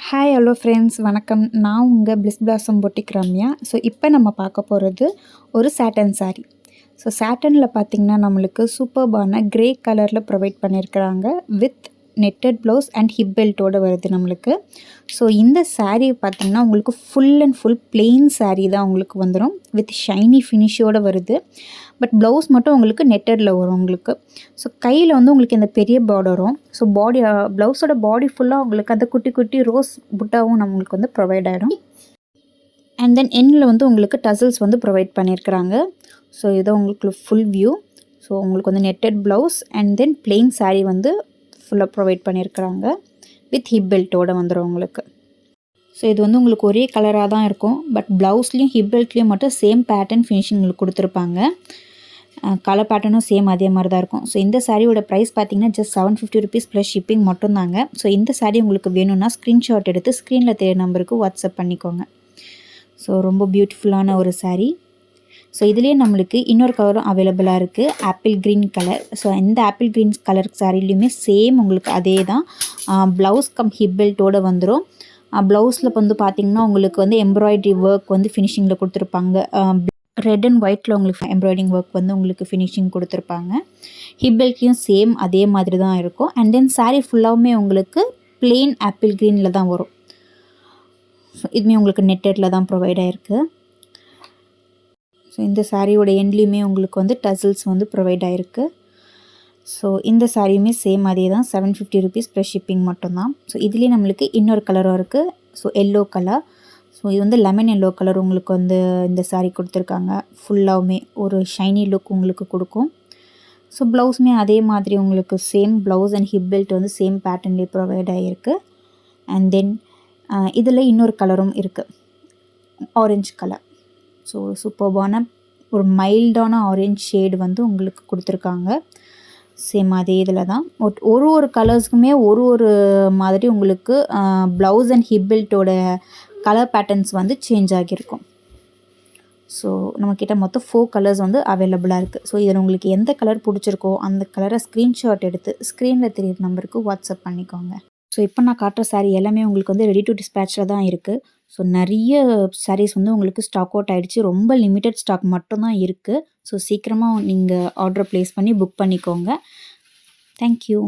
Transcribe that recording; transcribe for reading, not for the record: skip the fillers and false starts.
Hi hello friends வணக்கம். நான் உங்கள் bliss blossom boutique Ramya. So இப்போ நம்ம பார்க்க போகிறது ஒரு சாட்டன் சாரீ. ஸோ சாட்டனில் பார்த்திங்கன்னா நம்மளுக்கு சூப்பர்பான க்ரே கலரில் ப்ரொவைட் பண்ணியிருக்கிறாங்க with netted blouse and hip பெல்ட்டோடு வருது நம்மளுக்கு. ஸோ இந்த சாரீ பார்த்திங்கன்னா உங்களுக்கு full and full plain sari தான் உங்களுக்கு வந்துடும் வித் ஷைனி ஃபினிஷோடு வருது. பட் ப்ளவுஸ் மட்டும் உங்களுக்கு நெட்டடில் வரும் உங்களுக்கு. ஸோ கையில் வந்து உங்களுக்கு இந்த பெரிய பார்டரும், ஸோ ப்ளவுஸோட பாடி ஃபுல்லாக உங்களுக்கு அந்த குட்டி குட்டி ரோஸ் புட்டாவும் நம்மளுக்கு வந்து ப்ரொவைட் ஆகிடும். அண்ட் தென் எண்ணில் வந்து உங்களுக்கு டசல்ஸ் வந்து ப்ரொவைட் பண்ணியிருக்கிறாங்க. ஸோ இதை உங்களுக்கு ஃபுல் வியூ. ஸோ உங்களுக்கு வந்து netted blouse and then plain sari வந்து ஃபுல்லாக ப்ரொவைட் பண்ணியிருக்கிறாங்க வித் ஹிப் பெல்ட்டோடு வந்துடும் உங்களுக்கு. ஸோ இது வந்து உங்களுக்கு ஒரே கலராக தான் இருக்கும். பட் ப்ளவுஸ்லேயும் ஹிப் பெல்ட்லேயும் மட்டும் சேம் பேட்டர்ன் ஃபினிஷிங் உங்களுக்கு கொடுத்துருப்பாங்க. கலர் பேட்டர்னும் சேம் அதே மாதிரி தான் இருக்கும். ஸோ இந்த சாரியோட ப்ரைஸ் பார்த்தீங்கன்னா ஜஸ்ட் 750 ருபீஸ் ப்ளஸ் ஷிப்பிங் மட்டும்தாங்க. ஸோ இந்த சாரீ உங்களுக்கு வேணும்னா ஸ்க்ரீன்ஷாட் எடுத்து ஸ்க்ரீனில் தெரிய நம்பருக்கு வாட்ஸ்அப் பண்ணிக்கோங்க. ஸோ ரொம்ப பியூட்டிஃபுல்லான ஒரு சாரீ. ஸோ இதுலேயே நம்மளுக்கு இன்னொரு கலரும் அவைலபிளாக இருக்குது, ஆப்பிள் க்ரீன் கலர். ஸோ இந்த ஆப்பிள் க்ரீன் கலர் சாரீலையுமே சேம் உங்களுக்கு அதே தான் ப்ளவுஸ் கம் ஹிப் பெல்ட்டோடு வந்துடும். ப்ளவுஸில் வந்து பார்த்திங்கன்னா உங்களுக்கு வந்து எம்ப்ராய்டரி ஒர்க் வந்து ஃபினிஷிங்கில் கொடுத்துருப்பாங்க. ரெட் அண்ட் ஒயிட்டில் உங்களுக்கு எம்ப்ராய்டிங் ஒர்க் வந்து உங்களுக்கு ஃபினிஷிங் கொடுத்துருப்பாங்க. ஹிப் பெல்ட்லேயும் சேம் அதே மாதிரி தான் இருக்கும். அண்ட் தென் சாரீ ஃபுல்லாகவுமே உங்களுக்கு பிளெயின் ஆப்பிள் க்ரீனில் தான் வரும். ஸோ இதுவுமே உங்களுக்கு நெட்டடில் தான் ப்ரொவைட் ஆகிருக்கு. ஸோ இந்த சாரியோட எண்ட்லேயுமே உங்களுக்கு வந்து டசல்ஸ் வந்து ப்ரொவைட் ஆகிருக்கு. ஸோ இந்த சாரியுமே சேம் அதே தான் 750 ருபீஸ் ப்ளஸ் ஷிப்பிங் மட்டும்தான். ஸோ இதுலேயே நம்மளுக்கு இன்னொரு கலரும் இருக்குது. So yellow colour. ஸோ இது வந்து லெமன் எல்லோ கலர் உங்களுக்கு வந்து இந்த சாரீ கொடுத்துருக்காங்க. ஃபுல்லாகவுமே ஒரு ஷைனி லுக் உங்களுக்கு கொடுக்கும். ஸோ ப்ளவுஸுமே அதே மாதிரி உங்களுக்கு same blouse and hip belt வந்து சேம் பேட்டர்ன்லேயே ப்ரொவைட் ஆகிருக்கு. அண்ட் தென் இதில் இன்னொரு கலரும் இருக்குது, ஆரஞ்சு கலர். ஸோ சூப்பர்பான ஒரு மைல்டான ஆரஞ்ச் ஷேடு வந்து உங்களுக்கு கொடுத்துருக்காங்க. சேம் அதே இதில் தான் ஒரு ஒரு கலர்ஸுக்குமே ஒரு ஒரு மாதிரி உங்களுக்கு ப்ளவுஸ் அண்ட் ஹிப் பெல்ட்டோட கலர் பேட்டர்ன்ஸ் வந்து சேஞ்ச் ஆகியிருக்கும். ஸோ நம்மக்கிட்ட மொத்தம் 4 கலர்ஸ் வந்து அவைலபிளாக இருக்குது. ஸோ இதில் உங்களுக்கு எந்த கலர் பிடிச்சிருக்கோ அந்த கலரை ஸ்க்ரீன்ஷாட் எடுத்து ஸ்க்ரீனில் தெரியுற நம்பருக்கு வாட்ஸ்அப் பண்ணிக்கோங்க. ஸோ இப்போ நான் காட்டுற சாரீ எல்லாமே உங்களுக்கு வந்து ரெடி டு டிஸ்பேச்சில் தான் இருக்குது. ஸோ நிறைய சாரீஸ் வந்து உங்களுக்கு ஸ்டாக் அவுட் ஆகிடுச்சு. ரொம்ப லிமிட்டட் ஸ்டாக் மட்டும்தான் இருக்குது. ஸோ சீக்கிரமாக நீங்கள் ஆர்டர் ப்ளேஸ் பண்ணி புக் பண்ணிக்கோங்க. தேங்க்யூ.